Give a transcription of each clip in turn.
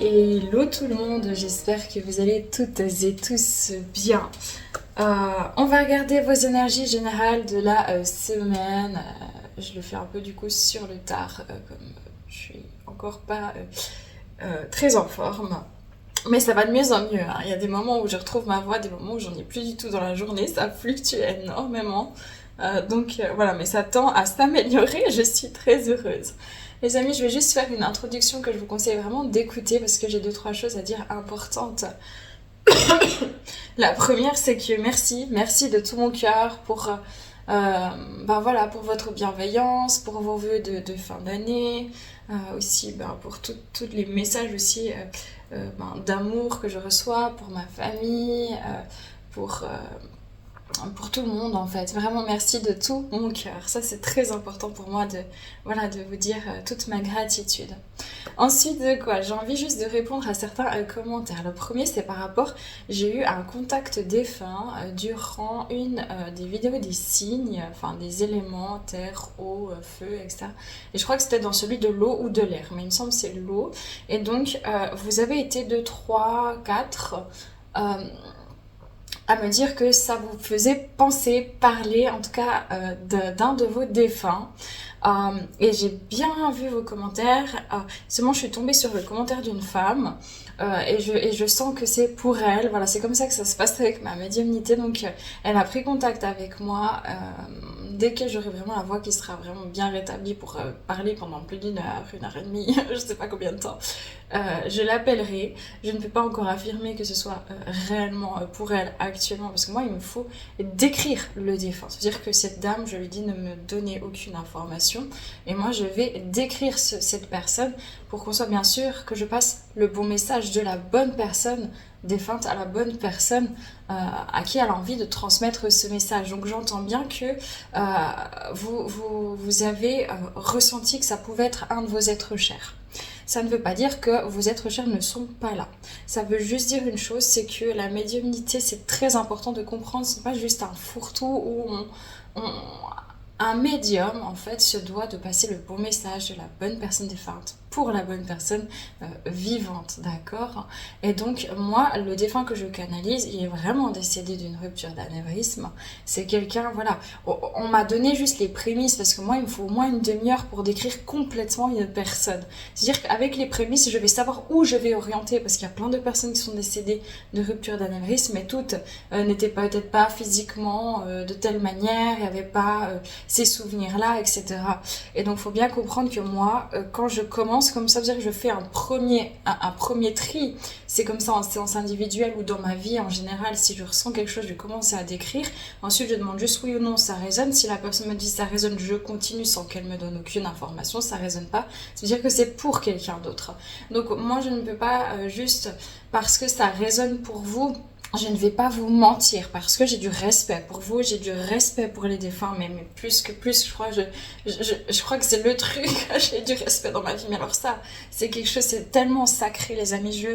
Hello tout le monde, j'espère que vous allez toutes et tous bien. On va regarder vos énergies générales de la semaine. Je le fais un peu du coup sur le tard, comme je suis encore pas très en forme. Mais ça va de mieux en mieux, hein. Il y a des moments où je retrouve ma voix, des moments où j'en ai plus du tout dans la journée, ça fluctue énormément. Voilà, mais ça tend à s'améliorer, je suis très heureuse. Les amis, je vais juste faire une introduction que je vous conseille vraiment d'écouter parce que j'ai 2-3 choses à dire importantes. La première, c'est que merci de tout mon cœur pour, voilà, pour votre bienveillance, pour vos vœux de fin d'année, aussi pour tous les messages aussi d'amour que je reçois pour ma famille, pour, pour tout le monde en fait. Vraiment merci de tout mon cœur. Ça c'est très important pour moi de vous dire toute ma gratitude. Ensuite de quoi, j'ai envie juste de répondre à certains commentaires. Le premier c'est par rapport, j'ai eu un contact défunt durant une des vidéos des signes, enfin des éléments, terre, eau, feu, etc. Et je crois que c'était dans celui de l'eau ou de l'air, mais il me semble que c'est l'eau. Et donc vous avez été 2, 3, 4 à me dire que ça vous faisait penser, parler en tout cas d'un de vos défunts. Et j'ai bien vu vos commentaires. Seulement je suis tombée sur le commentaire d'une femme et je sens que c'est pour elle. Voilà, c'est comme ça que ça se passe avec ma médiumnité. Donc elle a pris contact avec moi dès que j'aurai vraiment la voix qui sera vraiment bien rétablie pour parler pendant plus d'1 heure, 1 heure et demie, je sais pas combien de temps. Je l'appellerai. Je ne peux pas encore affirmer que ce soit réellement pour elle actuellement parce que moi il me faut décrire le défunt. C'est-à-dire que cette dame, je lui dis ne me donner aucune information et moi je vais décrire cette personne pour qu'on soit bien sûr que je passe le bon message de la bonne personne défunte à la bonne personne à qui elle a envie de transmettre ce message. Donc j'entends bien que vous avez ressenti que ça pouvait être un de vos êtres chers. Ça ne veut pas dire que vos êtres chers ne sont pas là. Ça veut juste dire une chose, c'est que la médiumnité, c'est très important de comprendre, ce n'est pas juste un fourre-tout où un médium, en fait, se doit de passer le bon message de la bonne personne défunte pour la bonne personne vivante, d'accord? Et donc, moi, le défunt que je canalise, il est vraiment décédé d'une rupture d'anévrisme. C'est quelqu'un, voilà, on m'a donné juste les prémices, parce que moi, il me faut au moins une demi-heure pour décrire complètement une personne. C'est-à-dire qu'avec les prémices, je vais savoir où je vais orienter, parce qu'il y a plein de personnes qui sont décédées de rupture d'anévrisme, mais toutes n'étaient peut-être pas physiquement de telle manière, il n'y avait pas ces souvenirs-là, etc. Et donc, il faut bien comprendre que moi, quand je commence comme ça, veut dire que je fais un premier tri. C'est comme ça en séance individuelle ou dans ma vie en général. Si je ressens quelque chose, je vais commencer à décrire. Ensuite, je demande juste oui ou non, ça résonne. Si la personne me dit ça résonne, je continue sans qu'elle me donne aucune information. Ça résonne pas, ça veut dire que c'est pour quelqu'un d'autre. Donc, moi, je ne peux pas juste parce que ça résonne pour vous. Je ne vais pas vous mentir parce que j'ai du respect pour vous, j'ai du respect pour les défunts, mais plus que plus, je crois que c'est le truc, j'ai du respect dans ma vie. Mais alors ça, c'est quelque chose, c'est tellement sacré, les amis.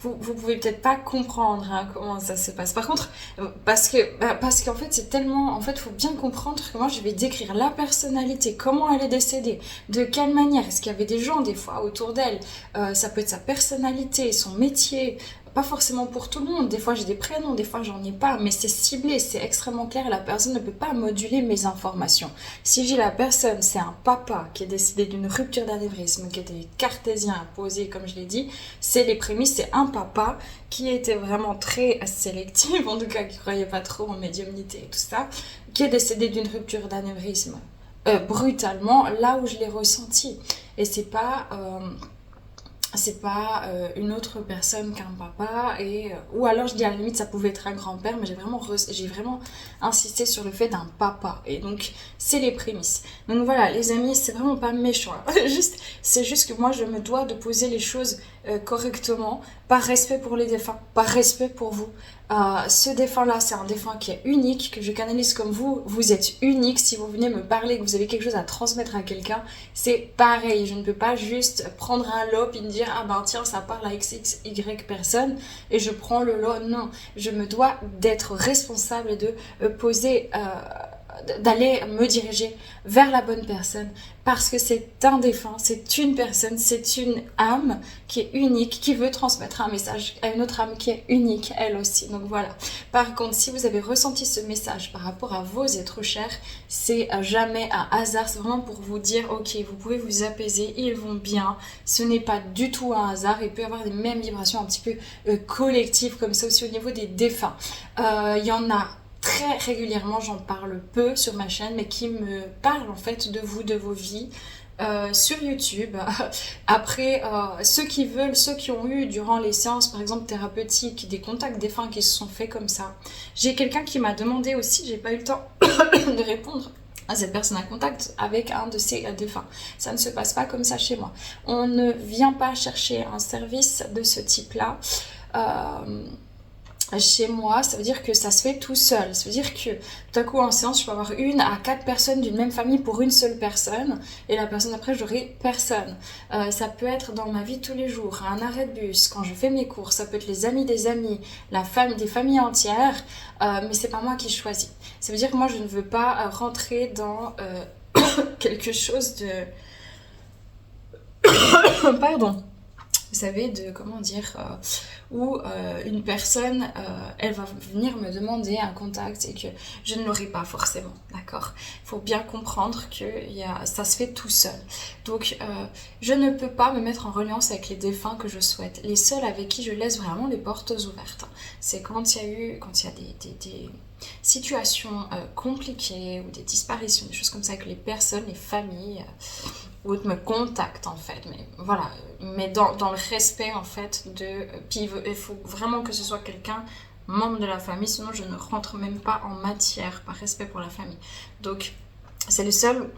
Vous pouvez peut-être pas comprendre comment ça se passe. Par contre, parce qu'en fait c'est tellement, en fait, faut bien comprendre que moi je vais décrire la personnalité, comment elle est décédée, de quelle manière, est-ce qu'il y avait des gens des fois autour d'elle, ça peut être sa personnalité, son métier. Pas forcément pour tout le monde, des fois j'ai des prénoms, des fois j'en ai pas, mais c'est ciblé, c'est extrêmement clair et la personne ne peut pas moduler mes informations. Si j'ai la personne, c'est un papa qui est décédé d'une rupture d'anévrisme, qui était cartésien à poser, comme je l'ai dit, c'est les prémices, c'est un papa qui était vraiment très sélectif, en tout cas qui croyait pas trop en médiumnité et tout ça, qui est décédé d'une rupture d'anévrisme brutalement, là où je l'ai ressenti. Et c'est pas une autre personne qu'un papa, ou alors je dis à la limite ça pouvait être un grand-père, mais j'ai vraiment insisté sur le fait d'un papa, et donc c'est les prémices. Donc voilà les amis, c'est vraiment pas méchant, hein. C'est juste que moi je me dois de poser les choses correctement, par respect pour les défunts, par respect pour vous, Ce défunt-là, c'est un défunt qui est unique, que je canalise comme vous. Vous êtes unique. Si vous venez me parler, que vous avez quelque chose à transmettre à quelqu'un, c'est pareil. Je ne peux pas juste prendre un lot et me dire « Ah ben tiens, ça parle à XXY personne et je prends le lot. » Non, je me dois d'être responsable et de poser... d'aller me diriger vers la bonne personne parce que c'est un défunt, c'est une personne, c'est une âme qui est unique, qui veut transmettre un message à une autre âme qui est unique elle aussi. Donc voilà. Par contre, si vous avez ressenti ce message par rapport à vos êtres chers, c'est jamais un hasard, c'est vraiment pour vous dire ok, vous pouvez vous apaiser, ils vont bien, ce n'est pas du tout un hasard, il peut y avoir des mêmes vibrations un petit peu collectives comme ça aussi au niveau des défunts. Il y en a très régulièrement, j'en parle peu sur ma chaîne, mais qui me parlent en fait de vous, de vos vies, sur YouTube. Après, ceux qui veulent, ceux qui ont eu durant les séances, par exemple thérapeutiques, des contacts défunts qui se sont faits comme ça. J'ai quelqu'un qui m'a demandé aussi, j'ai pas eu le temps de répondre à cette personne à contact avec un de ces défunts. Ça ne se passe pas comme ça chez moi. On ne vient pas chercher un service de ce type-là. Chez moi, ça veut dire que ça se fait tout seul. Ça veut dire que tout à coup en séance, je peux avoir 1 à 4 personnes d'une même famille pour une seule personne et la personne après, j'aurai personne. Ça peut être dans ma vie de tous les jours, à un arrêt de bus, quand je fais mes courses, ça peut être les amis des amis, la famille, des familles entières, mais c'est pas moi qui choisis. Ça veut dire que moi, je ne veux pas rentrer dans quelque chose de... Pardon. Vous savez, de comment dire, où une personne, elle va venir me demander un contact et que je ne l'aurai pas forcément, d'accord? Il faut bien comprendre que ça se fait tout seul. Donc, je ne peux pas me mettre en reliance avec les défunts que je souhaite. Les seuls avec qui je laisse vraiment les portes ouvertes, c'est quand il y a des situations compliquées ou des disparitions, des choses comme ça avec les personnes, les familles... ou me contacte en fait, mais voilà, mais dans le respect en fait de... Puis il faut vraiment que ce soit quelqu'un, membre de la famille, sinon je ne rentre même pas en matière par respect pour la famille. Donc c'est le seul...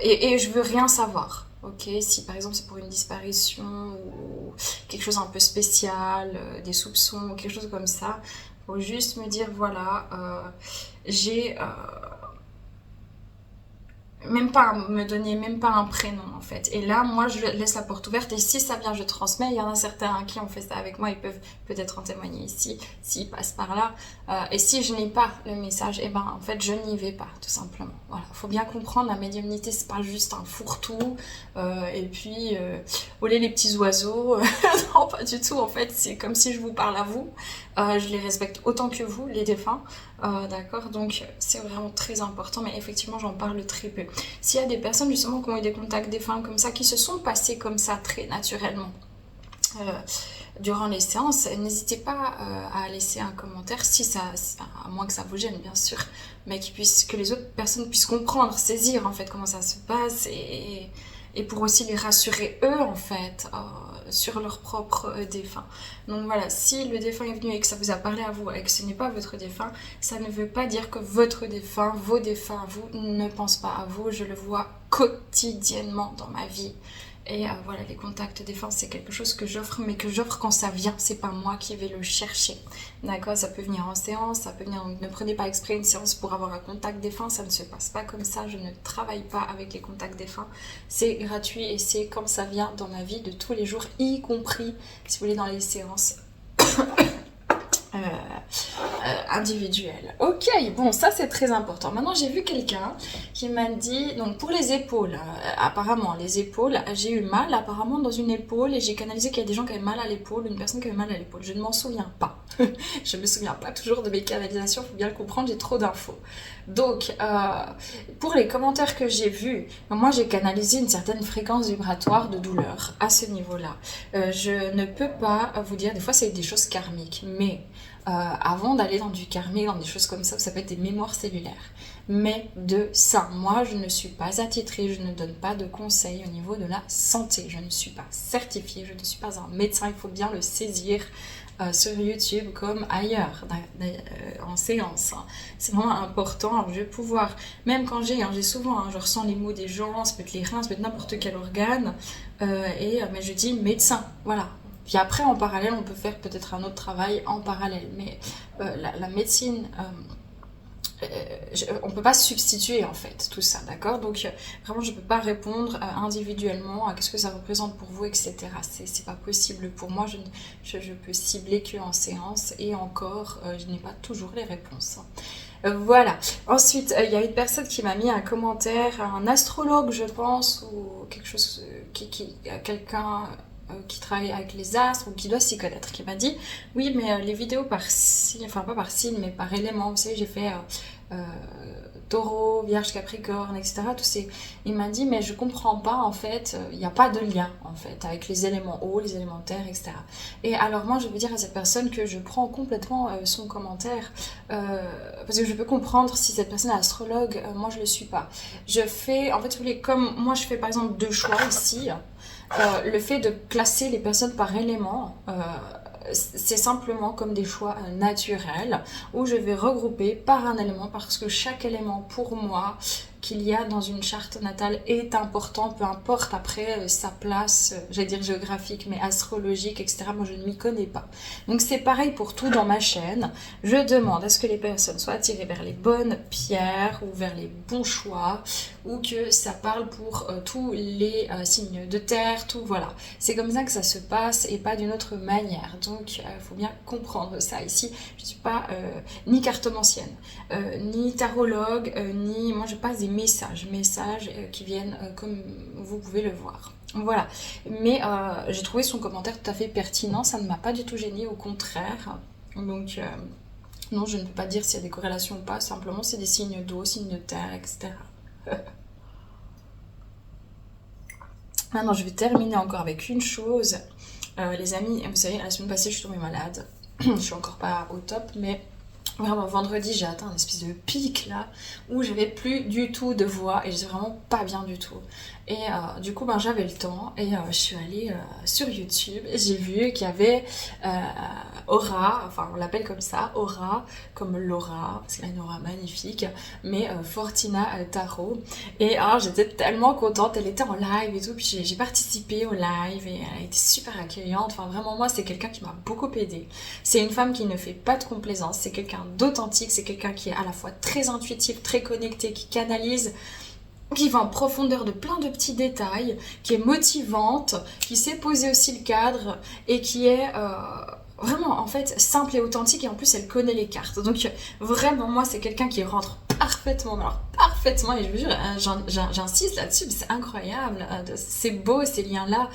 et je veux rien savoir, ok? Si par exemple c'est pour une disparition ou quelque chose un peu spécial, des soupçons ou quelque chose comme ça, faut juste me dire voilà, j'ai... me donner même pas un prénom en fait. Et là, moi, je laisse la porte ouverte et si ça vient, je transmets. Il y en a certains qui ont fait ça avec moi, ils peuvent peut-être en témoigner ici, s'ils passent par là. Et si je n'ai pas le message, et ben en fait, je n'y vais pas, tout simplement. Voilà, faut bien comprendre, la médiumnité, c'est pas juste un fourre-tout. Et puis, voler les petits oiseaux. Non, pas du tout, en fait, c'est comme si je vous parle à vous. Je les respecte autant que vous, les défunts. D'accord, donc c'est vraiment très important, mais effectivement j'en parle très peu. S'il y a des personnes justement qui ont eu des contacts défunts comme ça, qui se sont passés comme ça très naturellement durant les séances, n'hésitez pas à laisser un commentaire, si ça, à moins que ça vous gêne bien sûr, mais que les autres personnes puissent comprendre, saisir en fait comment ça se passe et pour aussi les rassurer eux en fait sur leur propre défunt. Donc voilà, si le défunt est venu et que ça vous a parlé à vous et que ce n'est pas votre défunt, ça ne veut pas dire que votre défunt, vos défunts, vous ne pensent pas à vous. Je le vois quotidiennement dans ma vie. Et voilà, les contacts défunts, c'est quelque chose que j'offre, mais que j'offre quand ça vient, c'est pas moi qui vais le chercher. D'accord, ça peut venir en séance, ça peut venir, ne prenez pas exprès une séance pour avoir un contact défunt, ça ne se passe pas comme ça, je ne travaille pas avec les contacts défunts, c'est gratuit et c'est comme ça vient dans ma vie de tous les jours, y compris, si vous voulez, dans les séances individuelle. Ok, bon, ça c'est très important. Maintenant, j'ai vu quelqu'un qui m'a dit, donc pour les épaules, apparemment, les épaules, j'ai eu mal apparemment dans une épaule et j'ai canalisé qu'il y a des gens qui avaient mal à l'épaule, une personne qui avait mal à l'épaule. Je ne m'en souviens pas. Je me souviens pas toujours de mes canalisations, il faut bien le comprendre, j'ai trop d'infos. Donc, pour les commentaires que j'ai vus, moi j'ai canalisé une certaine fréquence vibratoire de douleur à ce niveau-là. Je ne peux pas vous dire, des fois c'est des choses karmiques, mais avant d'aller dans du karmique, dans des choses comme ça peut être des mémoires cellulaires. Mais de ça, moi je ne suis pas attitrée, je ne donne pas de conseils au niveau de la santé. Je ne suis pas certifiée, je ne suis pas un médecin, il faut bien le saisir sur YouTube comme ailleurs, en séance. C'est vraiment important. Alors, je vais pouvoir, même quand j'ai souvent, je ressens les mots des gens, ça peut être les reins, ça peut être n'importe quel organe, mais je dis médecin, voilà. Puis après, en parallèle, on peut faire peut-être un autre travail en parallèle. Mais la médecine, on ne peut pas substituer en fait tout ça, d'accord? Donc vraiment, je ne peux pas répondre individuellement à qu'est-ce que ça représente pour vous, etc. C'est pas possible pour moi. Je peux cibler qu'en séance et encore, je n'ai pas toujours les réponses. Voilà. Ensuite, il y a une personne qui m'a mis un commentaire, un astrologue, je pense, ou quelque chose, quelqu'un qui travaille avec les astres ou qui doit s'y connaître, qui m'a dit oui, mais les vidéos par signe, enfin pas par signe, mais par élément, vous savez, j'ai fait Taureau, Vierge, Capricorne, etc. Tout ces... Il m'a dit, mais je comprends pas, en fait, il n'y a pas de lien, en fait, avec les éléments eau, les éléments terre, etc. Et alors, moi, je veux dire à cette personne que je prends complètement son commentaire, parce que je peux comprendre si cette personne est astrologue, moi, je le suis pas. Je fais, en fait, vous voulez, comme moi, je fais, par exemple, 2 choix ici, le fait de classer les personnes par élément, c'est simplement comme des choix naturels où je vais regrouper par un élément parce que chaque élément pour moi qu'il y a dans une charte natale est important, peu importe après sa place, j'allais dire géographique, mais astrologique, etc. Moi, je ne m'y connais pas. Donc, c'est pareil pour tout dans ma chaîne. Je demande à ce que les personnes soient attirées vers les bonnes pierres ou vers les bons choix ou que ça parle pour tous les signes de terre, tout, voilà. C'est comme ça que ça se passe et pas d'une autre manière. Donc, il faut bien comprendre ça. Ici, je ne suis pas ni cartomancienne, ni tarologue, ni... Moi, je passe des messages qui viennent comme vous pouvez le voir. Voilà. Mais j'ai trouvé son commentaire tout à fait pertinent. Ça ne m'a pas du tout gênée, au contraire. Donc, non, je ne peux pas dire s'il y a des corrélations ou pas. Simplement, c'est des signes d'eau, signes de terre, etc. Maintenant, je vais terminer encore avec une chose. Les amis, vous savez, la semaine passée, je suis tombée malade. Je suis encore pas au top, mais vraiment vendredi, j'ai atteint une espèce de pic là où j'avais plus du tout de voix et j'étais vraiment pas bien du tout. Et du coup, ben, j'avais le temps et je suis allée sur YouTube et j'ai vu qu'il y avait Aura, enfin on l'appelle comme ça, Aura, comme Laura, parce qu'elle a une aura magnifique, mais Fortina Tarot. Et alors j'étais tellement contente, elle était en live et tout, puis j'ai participé au live et elle a été super accueillante. Enfin vraiment, moi c'est quelqu'un qui m'a beaucoup aidée. C'est une femme qui ne fait pas de complaisance, c'est quelqu'un d'authentique, c'est quelqu'un qui est à la fois très intuitif, très connecté, qui canalise, qui va en profondeur de plein de petits détails, qui est motivante, qui sait poser aussi le cadre et qui est vraiment en fait simple et authentique et en plus elle connaît les cartes. Donc vraiment moi c'est quelqu'un qui rentre parfaitement, alors parfaitement, et je vous jure, j'insiste là-dessus, c'est incroyable, c'est beau ces liens-là.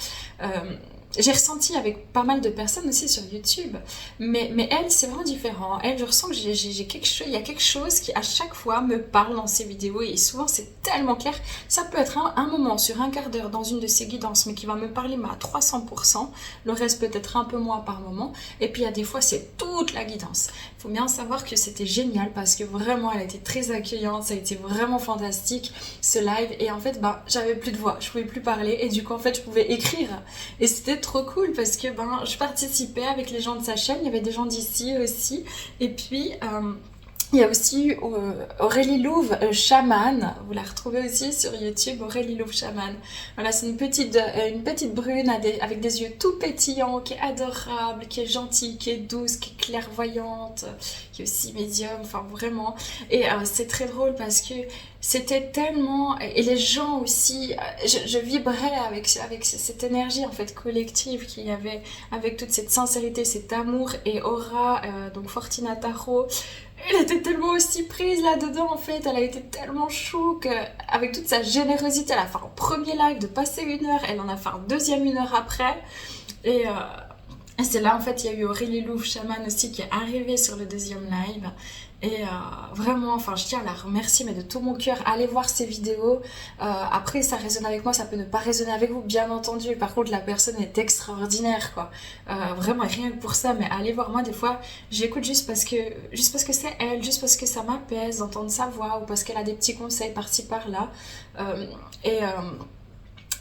J'ai ressenti avec pas mal de personnes aussi sur YouTube, mais elle, c'est vraiment différent. Elle, je ressens que j'ai quelque chose, il y a quelque chose qui à chaque fois me parle dans ses vidéos et souvent c'est tellement clair. Ça peut être un moment sur un quart d'heure dans une de ses guidances, mais qui va me parler mais à 300%. Le reste peut-être un peu moins par moment. Et puis il y a des fois c'est toute la guidance. Il faut bien savoir que c'était génial parce que vraiment elle a été très accueillante, ça a été vraiment fantastique ce live. Et en fait, j'avais plus de voix, je pouvais plus parler et du coup en fait je pouvais écrire. Et c'était trop cool parce que je participais avec les gens de sa chaîne, il y avait des gens d'ici aussi, et puis il y a aussi Aurélie Louve, chaman, vous la retrouvez aussi sur YouTube, Aurélie Louve chaman. Voilà, c'est une petite brune avec des yeux tout pétillants, qui est adorable, qui est gentille, qui est douce, qui est clairvoyante, qui est aussi médium, enfin vraiment. Et c'est très drôle parce que c'était tellement... Et les gens aussi, je vibrais avec cette énergie en fait collective qu'il y avait, avec toute cette sincérité, cet amour. Et Aura, donc Fortina Tarot, elle était tellement aussi prise là-dedans en fait, elle a été tellement chou avec toute sa générosité, elle a fait un premier live de passer 1 heure, elle en a fait un deuxième 1 heure après, et c'est là en fait il y a eu Aurélie Louve chaman aussi qui est arrivée sur le deuxième live. Et vraiment, enfin, je tiens à la remercier, mais de tout mon cœur. Allez voir ces vidéos. Après, ça résonne avec moi, ça peut ne pas résonner avec vous, bien entendu. Par contre, la personne est extraordinaire, quoi. Vraiment, rien que pour ça. Mais allez voir, moi, des fois, j'écoute juste parce que c'est elle, juste parce que ça m'apaise d'entendre sa voix, ou parce qu'elle a des petits conseils par-ci, par-là.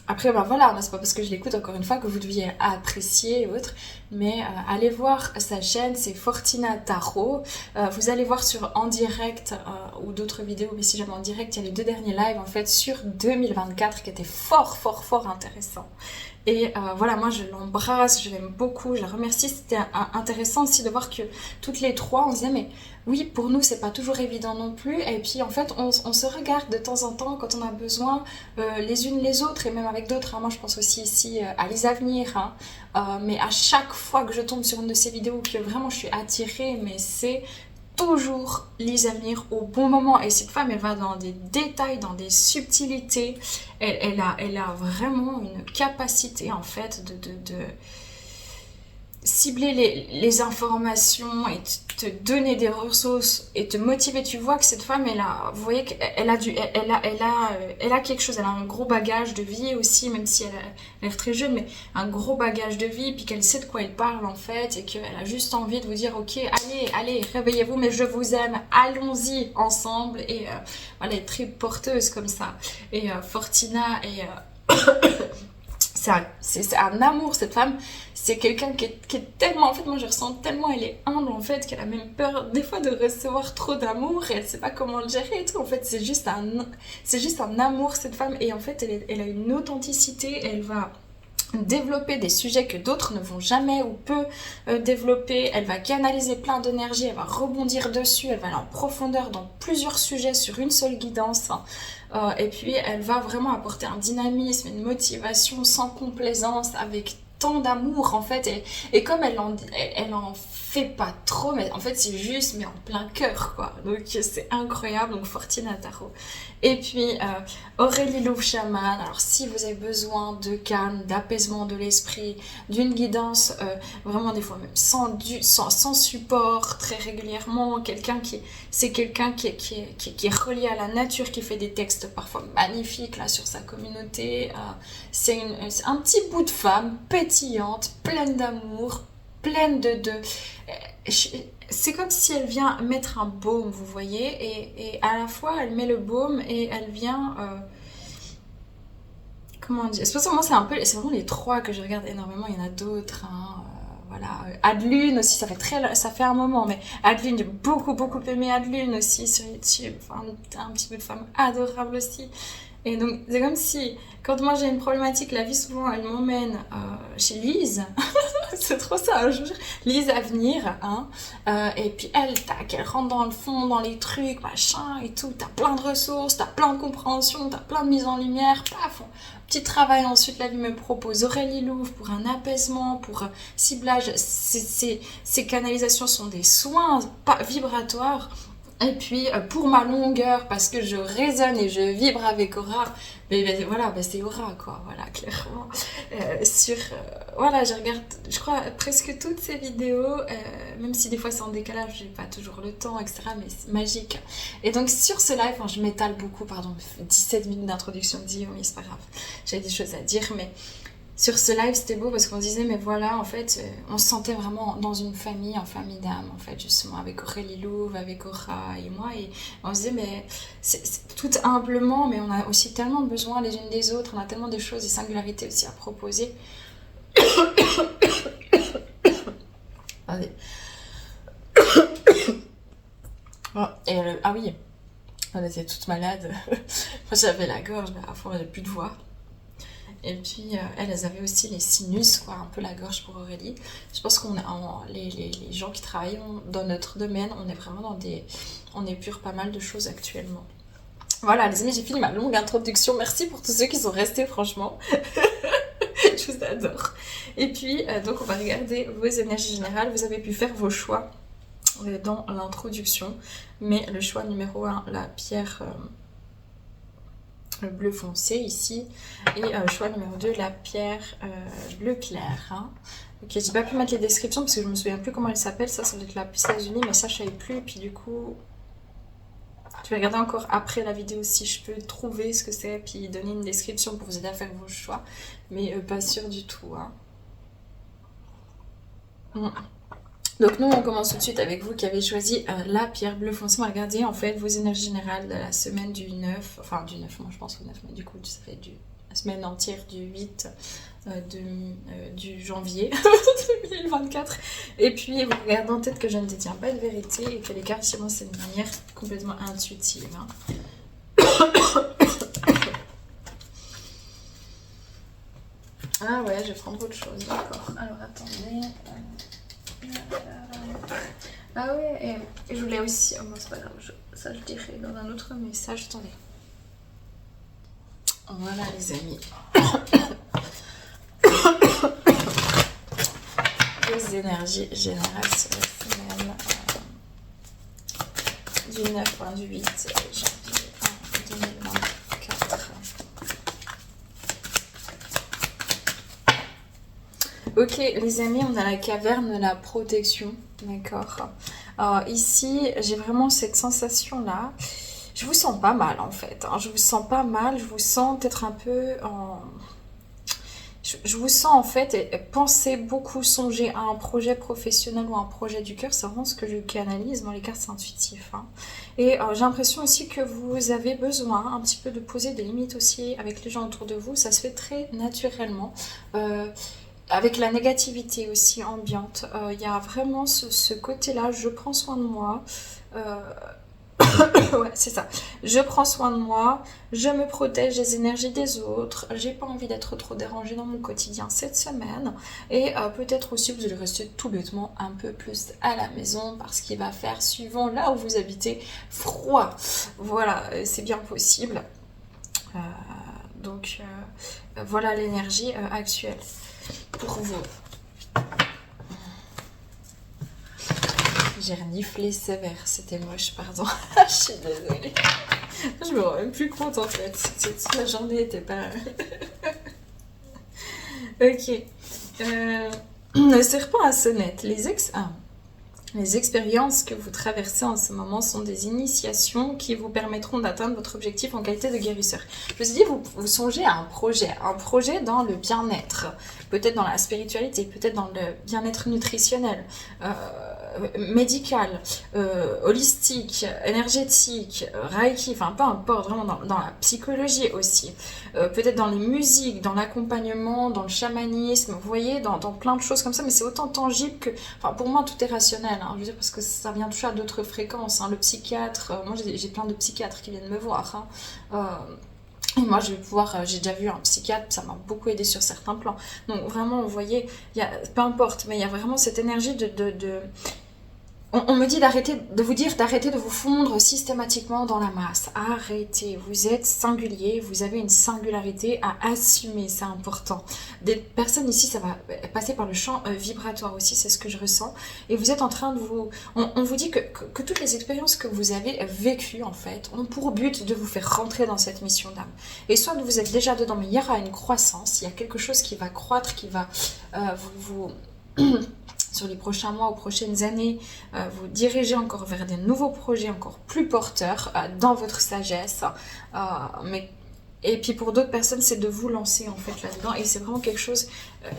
Après, voilà, c'est pas parce que je l'écoute encore une fois que vous deviez apprécier et autres, mais allez voir sa chaîne, c'est Fortina Tarot. Vous allez voir sur en direct ou d'autres vidéos, mais si jamais en direct, il y a les 2 derniers lives en fait sur 2024 qui étaient fort intéressants. Et voilà, moi je l'embrasse, je l'aime beaucoup, je la remercie. C'était intéressant aussi de voir que toutes les trois, on se disait, mais oui, pour nous, c'est pas toujours évident non plus. Et puis en fait, on se regarde de temps en temps quand on a besoin, les unes les autres, et même avec d'autres. Hein. Moi, je pense aussi ici à Lise Avenir. Hein. Mais à chaque fois que je tombe sur une de ces vidéos, que vraiment je suis attirée, mais c'est toujours Lise Avenir au bon moment. Et cette femme, elle va dans des détails, dans des subtilités. Elle a vraiment une capacité, en fait, de cibler les informations et te donner des ressources et te motiver. Tu vois que cette femme, vous voyez qu'elle a elle a quelque chose, elle a un gros bagage de vie aussi, même si elle a l'air très jeune, mais un gros bagage de vie, puis qu'elle sait de quoi elle parle en fait, et qu'elle a juste envie de vous dire, ok, allez, réveillez-vous, mais je vous aime, allons-y ensemble, et voilà, elle est très porteuse comme ça. Et Fortina, et c'est un amour, cette femme. C'est quelqu'un qui est tellement, en fait, moi je ressens tellement, elle est humble en fait, qu'elle a même peur des fois de recevoir trop d'amour et elle sait pas comment le gérer et tout. En fait, c'est juste un amour, cette femme. Et en fait, elle a une authenticité, elle va développer des sujets que d'autres ne vont jamais ou peu développer. Elle va canaliser plein d'énergie, elle va rebondir dessus, elle va aller en profondeur dans plusieurs sujets sur une seule guidance. Et puis elle va vraiment apporter un dynamisme, une motivation sans complaisance, avec tant d'amour en fait, et comme elle en fait pas trop, mais en fait c'est juste mais en plein cœur quoi, donc c'est incroyable. Donc Fortina Tarot, et puis Aurélie Louvre-Chaman. Alors si vous avez besoin de calme, d'apaisement de l'esprit, d'une guidance vraiment des fois même sans support très régulièrement, c'est quelqu'un qui est relié à la nature, qui fait des textes parfois magnifiques là sur sa communauté. C'est un petit bout de femme pétillante, pleine d'amour, pleine c'est comme si elle vient mettre un baume, vous voyez, et à la fois elle met le baume et elle vient comment dire, c'est pour ça que moi c'est vraiment les trois que je regarde énormément. Il y en a d'autres, hein. Voilà, Adeline aussi, ça fait un moment, mais Adeline, j'ai beaucoup aimé Adeline aussi sur YouTube, enfin, un petit peu de femme adorable aussi. Et donc c'est comme si quand moi j'ai une problématique, la vie souvent elle m'emmène chez Lise. C'est trop ça, je veux dire. Lise Avenir, hein. Et puis elle rentre dans le fond, dans les trucs, machin et tout. T'as plein de ressources, t'as plein de compréhension, t'as plein de mise en lumière. Paf, petit travail. Ensuite, la vie me propose Aurélie Louvre pour un apaisement, pour ciblage. Ces canalisations sont des soins vibratoires. Et puis pour ma longueur, parce que je résonne et je vibre avec Aura, mais voilà, c'est Aura quoi, voilà, clairement. Voilà, je regarde, je crois, presque toutes ces vidéos, même si des fois c'est en décalage, j'ai pas toujours le temps, etc., mais c'est magique. Et donc sur ce live, je m'étale beaucoup, pardon, 17 minutes d'introduction, mais c'est pas grave, j'avais des choses à dire, mais sur ce live, c'était beau parce qu'on disait, mais voilà, en fait, on se sentait vraiment dans une famille, en famille d'âme, en fait, justement, avec Aurélie Louvre, avec Aura et moi. Et on se disait, mais c'est tout humblement, mais on a aussi tellement besoin les unes des autres, on a tellement de choses et singularités aussi à proposer. Attendez. Bon, et ah oui, on était toute malade. Moi, j'avais la gorge, mais à la fois, j'avais plus de voix. Et puis elles avaient aussi les sinus, quoi, un peu la gorge pour Aurélie. Je pense qu'on les gens qui travaillent dans notre domaine, on est vraiment on épure pas mal de choses actuellement. Voilà les amis, j'ai fini ma longue introduction. Merci pour tous ceux qui sont restés, franchement. Je vous adore. Et puis donc on va regarder vos énergies générales. Vous avez pu faire vos choix dans l'introduction, mais le choix numéro 1, la pierre bleu foncé ici, et choix numéro 2, la pierre bleu clair, hein. Ok, j'ai pas pu mettre les descriptions parce que je me souviens plus comment elle s'appelle. Ça doit être la États-Unis, mais ça je savais plus. Et puis du coup je vais regarder encore après la vidéo si je peux trouver ce que c'est, puis donner une description pour vous aider à faire vos choix, mais pas sûr du tout, hein. Donc nous on commence tout de suite avec vous qui avez choisi la pierre bleu foncé. On va regarder en fait vos énergies générales de la semaine du 9, enfin du 9, moi je pense au 9, mais du coup ça fait la semaine entière du 8 du janvier 2024. Et puis vous regardez en tête que je ne détiens pas de vérité et que les cartes chez moi c'est de manière complètement intuitive, hein. Ah ouais, je vais prendre autre chose, d'accord. Alors attendez. Ah ouais, et je voulais aussi... Oh non, c'est pas grave, ça je dirai dans un autre message, attendez. Voilà les amis. Les énergies générales sur la semaine du 9 au 8 janvier 2024. Ok les amis, on a la caverne de la protection, d'accord. Alors ici, j'ai vraiment cette sensation-là. Je vous sens pas mal en fait, hein. Je vous sens pas mal, je vous sens peut-être un peu en... Je vous sens en fait penser beaucoup, songer à un projet professionnel ou un projet du cœur, c'est vraiment ce que je canalise dans les cartes, c'est intuitif. Hein. Et j'ai l'impression aussi que vous avez besoin un petit peu de poser des limites aussi avec les gens autour de vous, ça se fait très naturellement. Avec la négativité aussi ambiante, il y a vraiment ce côté-là, je prends soin de moi. Ouais, c'est ça. Je prends soin de moi, je me protège des énergies des autres, j'ai pas envie d'être trop dérangée dans mon quotidien cette semaine. Et peut-être aussi vous allez rester tout bêtement un peu plus à la maison parce qu'il va faire, suivant là où vous habitez, froid. Voilà, c'est bien possible. Donc voilà l'énergie actuelle pour vous. J'ai reniflé sévère, c'était moche, pardon. Je suis désolée. Je me rends même plus compte en fait. Toute la journée était pas... Ok. Le serpent à sonnette. Les expériences que vous traversez en ce moment sont des initiations qui vous permettront d'atteindre votre objectif en qualité de guérisseur. Je me suis dit, vous songez à un projet dans le bien-être, peut-être dans la spiritualité, peut-être dans le bien-être nutritionnel, médical, holistique, énergétique, reiki, enfin peu importe, vraiment dans la psychologie aussi, peut-être dans les musiques, dans l'accompagnement, dans le chamanisme, vous voyez, dans plein de choses comme ça, mais c'est autant tangible que, enfin pour moi tout est rationnel, hein, je veux dire, parce que ça vient toucher à d'autres fréquences, hein, le psychiatre, moi j'ai plein de psychiatres qui viennent me voir, hein, et moi, je vais pouvoir, j'ai déjà vu un psychiatre, ça m'a beaucoup aidé sur certains plans. Donc vraiment, vous voyez, peu importe, mais il y a vraiment cette énergie on me dit d'arrêter de vous fondre systématiquement dans la masse. Arrêtez, vous êtes singulier, vous avez une singularité à assumer, c'est important. Des personnes ici, ça va passer par le champ vibratoire aussi, c'est ce que je ressens. Et vous êtes en train de vous... On vous dit que toutes les expériences que vous avez vécues, en fait, ont pour but de vous faire rentrer dans cette mission d'âme. Et soit vous êtes déjà dedans, mais il y aura une croissance, il y a quelque chose qui va croître, qui va vous sur les prochains mois ou prochaines années, vous dirigez encore vers des nouveaux projets encore plus porteurs dans votre sagesse. Et puis pour d'autres personnes, c'est de vous lancer en fait là-dedans. Et c'est vraiment quelque chose,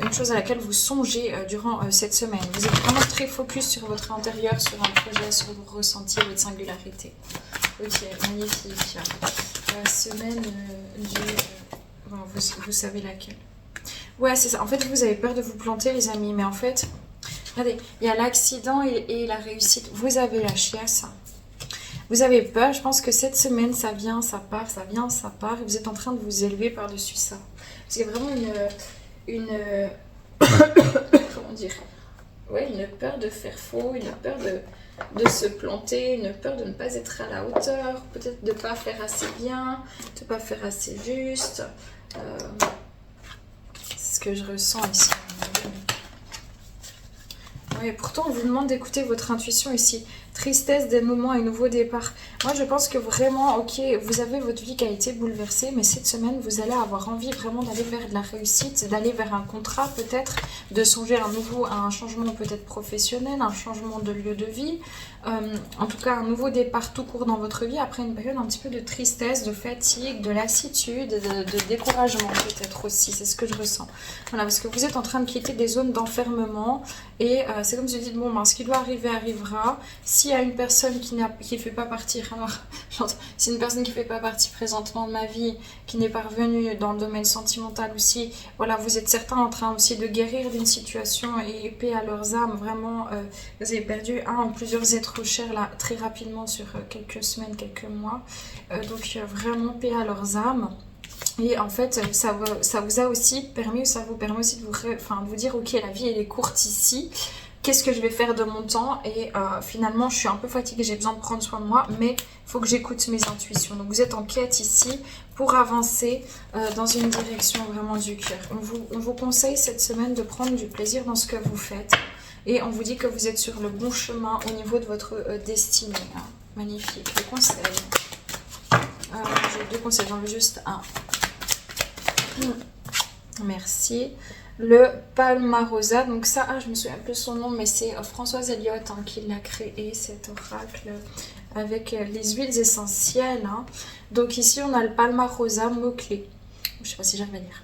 une chose à laquelle vous songez durant cette semaine. Vous êtes vraiment très focus sur votre intérieur, sur un projet, sur vos ressentis, votre singularité. Ok, magnifique. Semaine vous savez laquelle. Ouais, c'est ça. En fait, vous avez peur de vous planter, les amis. Mais en fait... Regardez, il y a l'accident et la réussite. Vous avez la chiasse. Vous avez peur. Je pense que cette semaine, ça vient, ça part, ça vient, ça part. Et vous êtes en train de vous élever par-dessus ça. Parce qu'il y a vraiment une comment dire? Ouais, une peur de faire faux, une peur de se planter, une peur de ne pas être à la hauteur, peut-être de ne pas faire assez bien, de ne pas faire assez juste. C'est ce que je ressens ici. Oui, pourtant, on vous demande d'écouter votre intuition ici. Tristesse, dénouement et nouveau départ. Moi, je pense que vraiment, ok, vous avez votre vie qui a été bouleversée, mais cette semaine, vous allez avoir envie vraiment d'aller vers de la réussite, d'aller vers un contrat peut-être, de songer à un changement peut-être professionnel, un changement de lieu de vie, en tout cas un nouveau départ tout court dans votre vie, après une période un petit peu de tristesse, de fatigue, de lassitude, de découragement peut-être aussi, c'est ce que je ressens. Voilà, parce que vous êtes en train de quitter des zones d'enfermement, et c'est comme si vous dites, bon, ben, ce qui doit arriver arrivera. S'il y a une personne qui ne fait pas partie, alors, c'est une personne qui ne fait pas partie présentement de ma vie, qui n'est pas revenue dans le domaine sentimental aussi, voilà, vous êtes certains en train aussi de guérir d'une situation et paix à leurs âmes, vraiment, vous avez perdu un ou plusieurs êtres chers là, très rapidement sur quelques semaines, quelques mois, donc vraiment paix à leurs âmes. Et en fait, ça vous a aussi permis, ça vous permet aussi de de vous dire, ok, la vie elle est courte ici, qu'est-ce que je vais faire de mon temps? Et finalement, je suis un peu fatiguée, j'ai besoin de prendre soin de moi, mais il faut que j'écoute mes intuitions. Donc vous êtes en quête ici pour avancer dans une direction vraiment du cœur. On vous conseille cette semaine de prendre du plaisir dans ce que vous faites. Et on vous dit que vous êtes sur le bon chemin au niveau de votre destinée. Hein. Magnifique. Le conseil. J'ai 2 conseils, j'en veux juste un. Merci. Le Palmarosa, donc ça, je me souviens plus son nom, mais c'est Françoise Elliott hein, qui l'a créé, cet oracle, avec les huiles essentielles. Hein. Donc ici, on a le Palmarosa, mot-clé. Je ne sais pas si j'arrive à lire.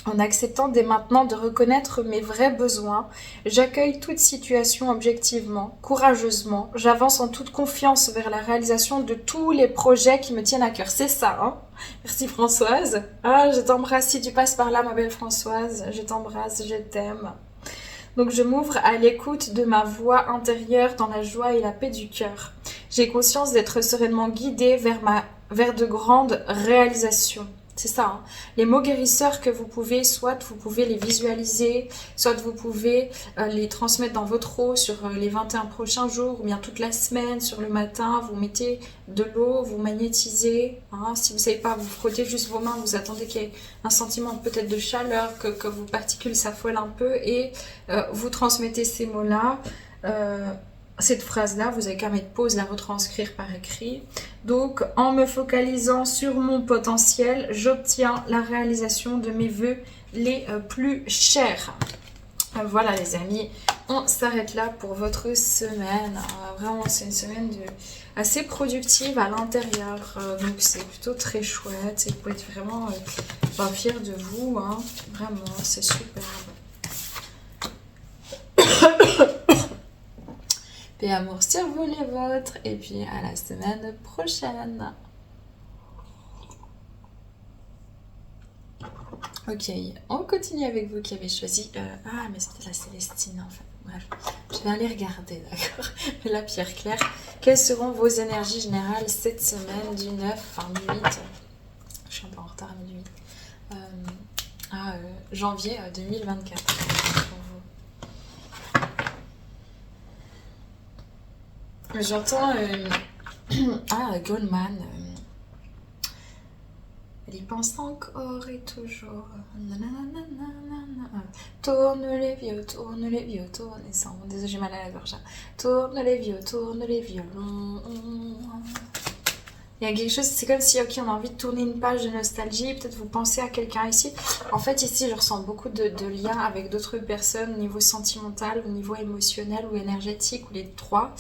En acceptant dès maintenant de reconnaître mes vrais besoins, j'accueille toute situation objectivement, courageusement. J'avance en toute confiance vers la réalisation de tous les projets qui me tiennent à cœur. C'est ça, hein? Merci Françoise. Ah, je t'embrasse si tu passes par là, ma belle Françoise. Je t'embrasse, je t'aime. Donc je m'ouvre à l'écoute de ma voix intérieure dans la joie et la paix du cœur. J'ai conscience d'être sereinement guidée vers de grandes réalisations. C'est ça, hein. Les mots guérisseurs que soit vous pouvez les visualiser, soit vous pouvez les transmettre dans votre eau sur les 21 prochains jours, ou bien toute la semaine, sur le matin, vous mettez de l'eau, vous magnétisez. Hein. Si vous ne savez pas, vous frottez juste vos mains, vous attendez qu'il y ait un sentiment peut-être de chaleur, que vos particules s'affolent un peu, et vous transmettez ces mots-là. Cette phrase-là, vous avez qu'à mettre pause, la retranscrire par écrit. Donc, en me focalisant sur mon potentiel, j'obtiens la réalisation de mes vœux les plus chers. Voilà les amis, on s'arrête là pour votre semaine. Vraiment, c'est une semaine assez productive à l'intérieur. Donc, c'est plutôt très chouette. Et vous pouvez être vraiment fiers de vous. Hein. Vraiment, c'est superbe. Paix amour sur vous les vôtres et puis à la semaine prochaine. Ok, on continue avec vous qui avez choisi... mais c'était la Célestine en fait. Bref, je vais aller regarder, d'accord. La pierre claire. Quelles seront vos énergies générales cette semaine du 9, du 8 je suis un peu en retard, mais du 8 janvier 2024 pour vous. J'entends Goldman. Elle y pense encore et toujours. Tourne les violons, tourne les violons, tourne les sons. Désolée, j'ai mal à la gorge. Tourne les violons. Il y a quelque chose, c'est comme si, ok, on a envie de tourner une page de nostalgie, peut-être vous pensez à quelqu'un ici. En fait, ici, je ressens beaucoup de liens avec d'autres personnes au niveau sentimental, au niveau émotionnel ou énergétique, ou les trois.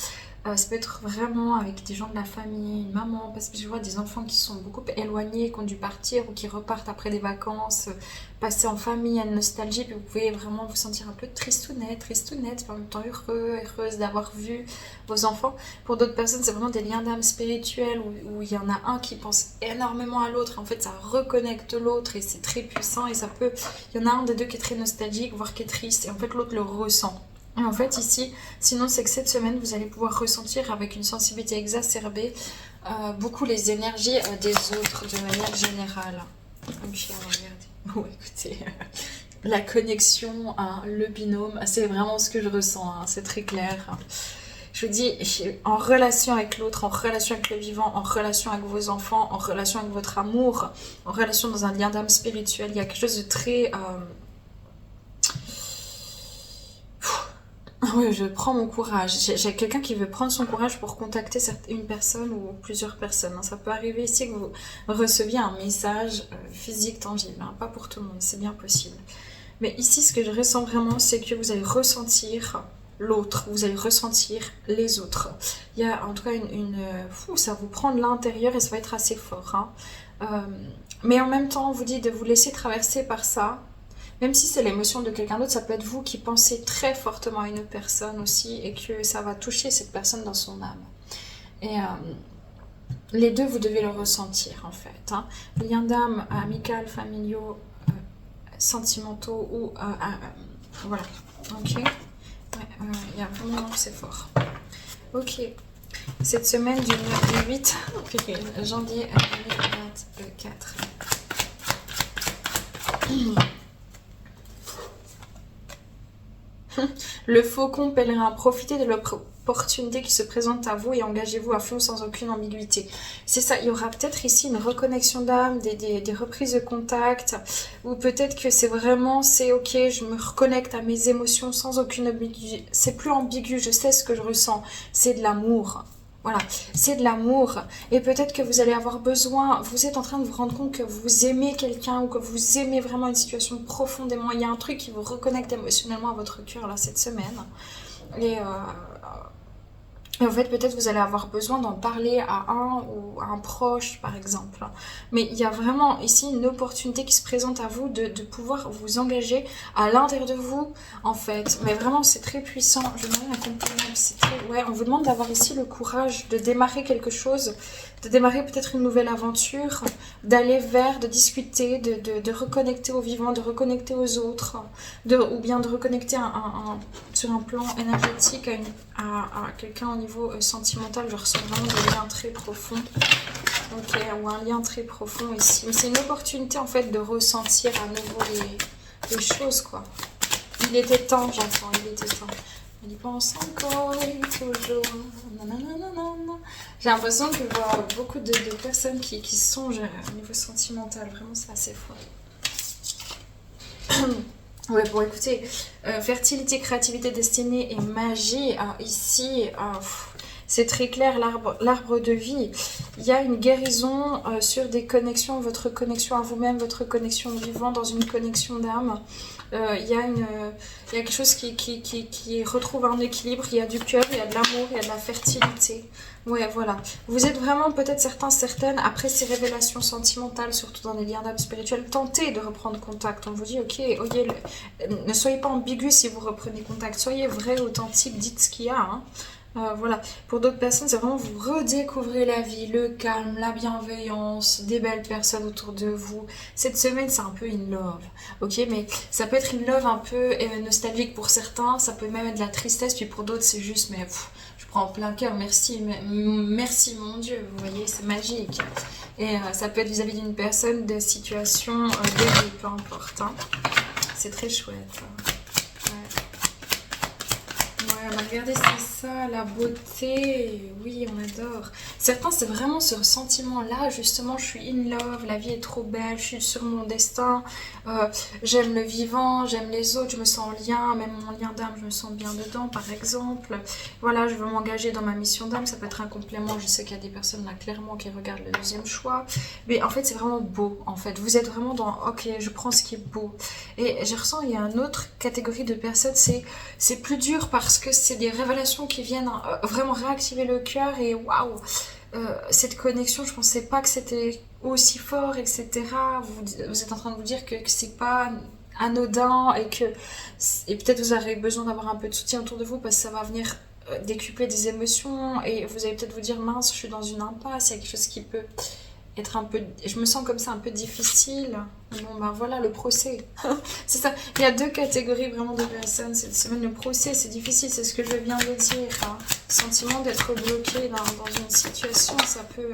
Ça peut être vraiment avec des gens de la famille, une maman, parce que je vois des enfants qui sont beaucoup éloignés, qui ont dû partir ou qui repartent après des vacances, passer en famille, il y a une nostalgie, puis vous pouvez vraiment vous sentir un peu tristounette, mais en même temps heureuse d'avoir vu vos enfants. Pour d'autres personnes, c'est vraiment des liens d'âme spirituels où il y en a un qui pense énormément à l'autre, en fait ça reconnecte l'autre et c'est très puissant et il y en a un des deux qui est très nostalgique, voire qui est triste, et en fait l'autre le ressent. Et en fait ici, sinon c'est que cette semaine vous allez pouvoir ressentir avec une sensibilité exacerbée beaucoup les énergies des autres de manière générale. Ok, regardez. Écoutez, la connexion, le binôme, c'est vraiment ce que je ressens, c'est très clair. Je vous dis, en relation avec l'autre, en relation avec le vivant, en relation avec vos enfants, en relation avec votre amour, en relation dans un lien d'âme spirituel, il y a quelque chose de très... Oui, je prends mon courage. J'ai quelqu'un qui veut prendre son courage pour contacter une personne ou plusieurs personnes. Ça peut arriver ici que vous receviez un message physique, tangible. Pas pour tout le monde, c'est bien possible. Mais ici, ce que je ressens vraiment, c'est que vous allez ressentir l'autre. Vous allez ressentir les autres. Il y a en tout cas ça vous prend de l'intérieur et ça va être assez fort. Mais en même temps, on vous dit de vous laisser traverser par ça. Même si c'est l'émotion de quelqu'un d'autre, ça peut être vous qui pensez très fortement à une autre personne aussi et que ça va toucher cette personne dans son âme. Et les deux, vous devez le ressentir en fait. Liens d'âme, amicales, familiaux, sentimentaux ou... voilà. Ok. Il y a vraiment... c'est fort. Ok. Cette semaine du 8 janvier 2024. Le faucon pèlerin, profitez de l'opportunité qui se présente à vous et engagez-vous à fond sans aucune ambiguïté. C'est ça, il y aura peut-être ici une reconnexion d'âme, des reprises de contact, ou peut-être que c'est vraiment, c'est ok, je me reconnecte à mes émotions sans aucune ambiguïté. C'est plus ambigu, je sais ce que je ressens, c'est de l'amour. Voilà, c'est de l'amour. Et peut-être que vous allez avoir besoin, vous êtes en train de vous rendre compte que vous aimez quelqu'un ou que vous aimez vraiment une situation profondément. Il y a un truc qui vous reconnecte émotionnellement à votre cœur là cette semaine. Et en fait, peut-être vous allez avoir besoin d'en parler à un ou à un proche, par exemple. Mais il y a vraiment ici une opportunité qui se présente à vous de pouvoir vous engager à l'intérieur de vous, en fait. Mais vraiment, c'est très puissant. Je me demande accompagnement. Ouais, on vous demande d'avoir ici le courage de démarrer quelque chose, de démarrer peut-être une nouvelle aventure, d'aller vers, de discuter, de reconnecter au vivant, de reconnecter aux autres, ou bien de reconnecter sur un plan énergétique à quelqu'un au niveau sentimental. Je ressens vraiment des liens très profonds. Ok, ou un lien très profond ici. Mais c'est une opportunité en fait de ressentir à nouveau les choses, quoi. Il était temps, j'entends, il était temps. On y pense encore et toujours. Nanana. J'ai l'impression que je vois beaucoup de personnes qui songent au niveau sentimental. Vraiment, c'est assez fort. Ouais, bon, écoutez, fertilité, créativité, destinée et magie, ici, c'est très clair, l'arbre de vie. Il y a une guérison sur des connexions, votre connexion à vous-même, votre connexion au vivant, dans une connexion d'âme. Il y a quelque chose qui retrouve un équilibre, il y a du cœur, il y a de l'amour, il y a de la fertilité. Ouais, voilà. Vous êtes vraiment peut-être certaines, après ces révélations sentimentales, surtout dans les liens d'âme spirituels, tentez de reprendre contact. On vous dit, ok, ne soyez pas ambigu si vous reprenez contact, soyez vrai, authentique, dites ce qu'il y a, hein. Voilà, pour d'autres personnes, c'est vraiment vous redécouvrez la vie, le calme, la bienveillance, des belles personnes autour de vous. Cette semaine, c'est un peu in love, ok, mais ça peut être une love un peu nostalgique pour certains, ça peut même être de la tristesse, puis pour d'autres, c'est juste, mais je prends en plein cœur, merci mon Dieu, vous voyez, c'est magique. Et ça peut être vis-à-vis d'une personne, de situation, peu importe, hein. C'est très chouette. Regardez, c'est ça, la beauté, oui, on adore. Certains, c'est vraiment ce sentiment-là, justement, je suis in love, la vie est trop belle, je suis sur mon destin, j'aime le vivant, j'aime les autres, je me sens en lien, même mon lien d'âme, je me sens bien dedans, par exemple. Voilà, je veux m'engager dans ma mission d'âme, ça peut être un complément, je sais qu'il y a des personnes là, clairement, qui regardent le deuxième choix. Mais en fait, c'est vraiment beau, en fait. Vous êtes vraiment dans, ok, je prends ce qui est beau. Et je ressens, il y a une autre catégorie de personnes, c'est plus dur parce que c'est des révélations qui viennent vraiment réactiver le cœur et waouh, cette connexion, je pensais pas que c'était aussi fort, etc. Vous êtes en train de vous dire que c'est pas anodin et peut-être vous aurez besoin d'avoir un peu de soutien autour de vous parce que ça va venir décupler des émotions et vous allez peut-être vous dire mince, je suis dans une impasse, il y a quelque chose qui peut être un peu, je me sens comme ça un peu difficile. Bon ben voilà, le procès. C'est ça, il y a deux catégories vraiment de personnes cette semaine. Le procès, c'est difficile, c'est ce que je viens de dire, hein. Sentiment d'être bloqué dans une situation, ça peut,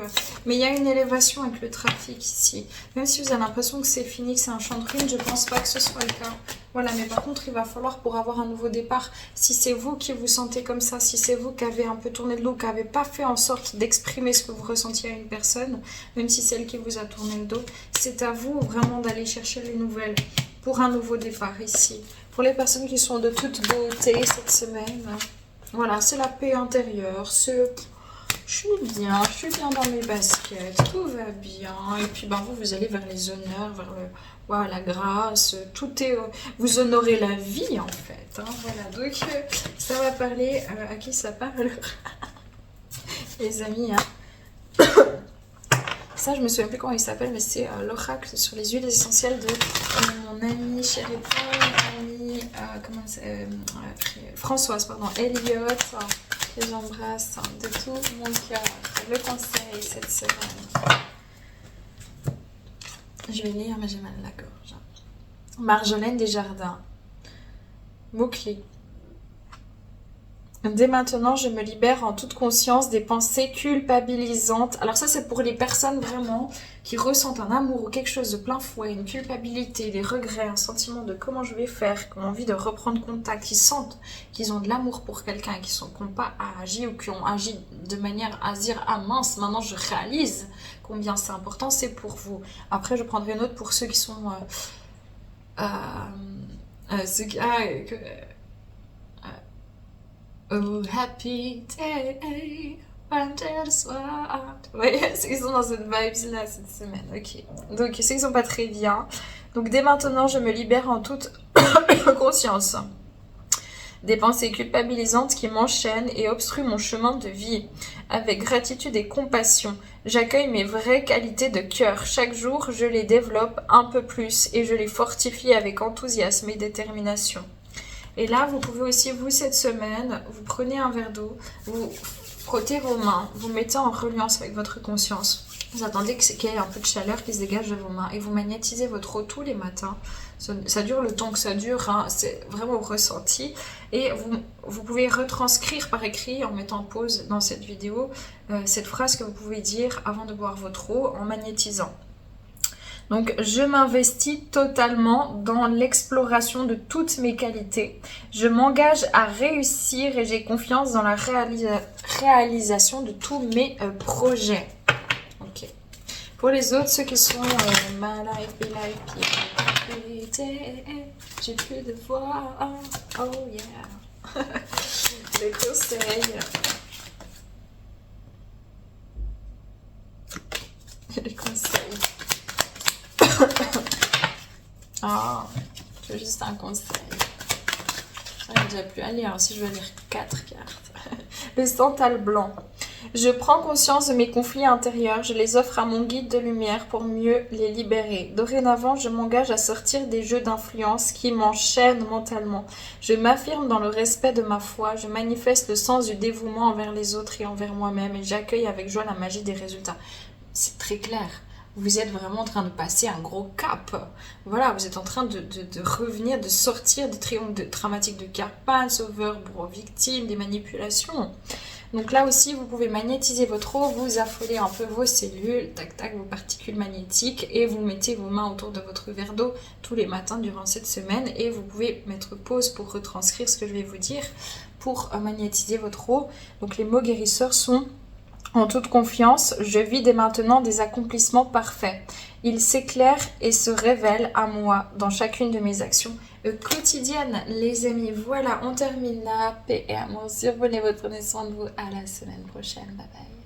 mais il y a une élévation avec le trafic ici. Même si vous avez l'impression que c'est fini, que c'est un champ de ruines, je pense pas que ce soit le cas. Voilà, mais par contre, il va falloir, pour avoir un nouveau départ, si c'est vous qui vous sentez comme ça, si c'est vous qui avez un peu tourné le dos, qui n'avez pas fait en sorte d'exprimer ce que vous ressentiez à une personne, même si c'est elle qui vous a tourné le dos, c'est à vous vraiment d'aller chercher les nouvelles pour un nouveau départ ici. Pour les personnes qui sont de toute beauté cette semaine, voilà, c'est la paix intérieure, je suis bien dans mes baskets, tout va bien. Et puis ben, vous allez vers les honneurs, vers voilà, la grâce, tout est... vous honorez la vie en fait. Hein, voilà, donc ça va parler... à qui ça parle? Les amis, hein. Ça, je me souviens plus comment il s'appelle, mais c'est l'oracle sur les huiles essentielles de mon amie chérie Paul, Françoise, pardon, Elliot, que j'embrasse de tout mon cœur. Le conseil cette semaine. Je vais lire, mais j'ai mal à la gorge. Marjolaine Desjardins. Mots-clés. Dès maintenant, je me libère en toute conscience des pensées culpabilisantes. Alors ça, c'est pour les personnes vraiment qui ressentent un amour ou quelque chose de plein fouet, une culpabilité, des regrets, un sentiment de comment je vais faire, qui ont envie de reprendre contact, qui sentent qu'ils ont de l'amour pour quelqu'un, qui n'ont pas agi ou qui ont agi de manière à se dire « Ah mince, maintenant je réalise combien c'est important, c'est pour vous. » Après, je prendrai une autre pour ceux qui sont... Oh, happy day, when there's what... Oui, ils sont dans cette vibe-là cette semaine, ok. Donc, ceux qui sont pas très bien. Donc, dès maintenant, je me libère en toute conscience des pensées culpabilisantes qui m'enchaînent et obstruent mon chemin de vie. Avec gratitude et compassion, j'accueille mes vraies qualités de cœur. Chaque jour, je les développe un peu plus et je les fortifie avec enthousiasme et détermination. Et là, vous pouvez aussi, vous, cette semaine, vous prenez un verre d'eau, vous frottez vos mains, vous mettez en reliance avec votre conscience. Vous attendez qu'il y ait un peu de chaleur qui se dégage de vos mains et vous magnétisez votre eau tous les matins. Ça dure le temps que ça dure, hein, c'est vraiment ressenti. Et vous pouvez retranscrire par écrit en mettant pause dans cette vidéo cette phrase que vous pouvez dire avant de boire votre eau en magnétisant. Donc, je m'investis totalement dans l'exploration de toutes mes qualités. Je m'engage à réussir et j'ai confiance dans la réalisation de tous mes projets. Ok. Pour les autres, ceux qui sont my life, be life, j'ai plus de voix. Oh yeah. Les conseils. Les conseils. Ah, je veux juste un conseil. J'arrive déjà plus à lire, si je veux lire 4 cartes. Le santal blanc. Je prends conscience de mes conflits intérieurs, je les offre à mon guide de lumière pour mieux les libérer. Dorénavant, je m'engage à sortir des jeux d'influence qui m'enchaînent mentalement. Je m'affirme dans le respect de ma foi, je manifeste le sens du dévouement envers les autres et envers moi-même et j'accueille avec joie la magie des résultats. C'est très clair. Vous êtes vraiment en train de passer un gros cap. Voilà, vous êtes en train de revenir, de sortir des triangles dramatiques de Carpan, Sauveur, bourreau, victime, des manipulations. Donc là aussi, vous pouvez magnétiser votre eau, vous affoler un peu vos cellules, tac tac, vos particules magnétiques et vous mettez vos mains autour de votre verre d'eau tous les matins durant cette semaine et vous pouvez mettre pause pour retranscrire ce que je vais vous dire pour magnétiser votre eau. Donc les mots guérisseurs sont... En toute confiance, je vis dès maintenant des accomplissements parfaits. Ils s'éclairent et se révèlent à moi dans chacune de mes actions quotidiennes. Les amis, voilà, on termine là. Paix et amour, survolez votre, prenez soin de vous. À la semaine prochaine. Bye bye.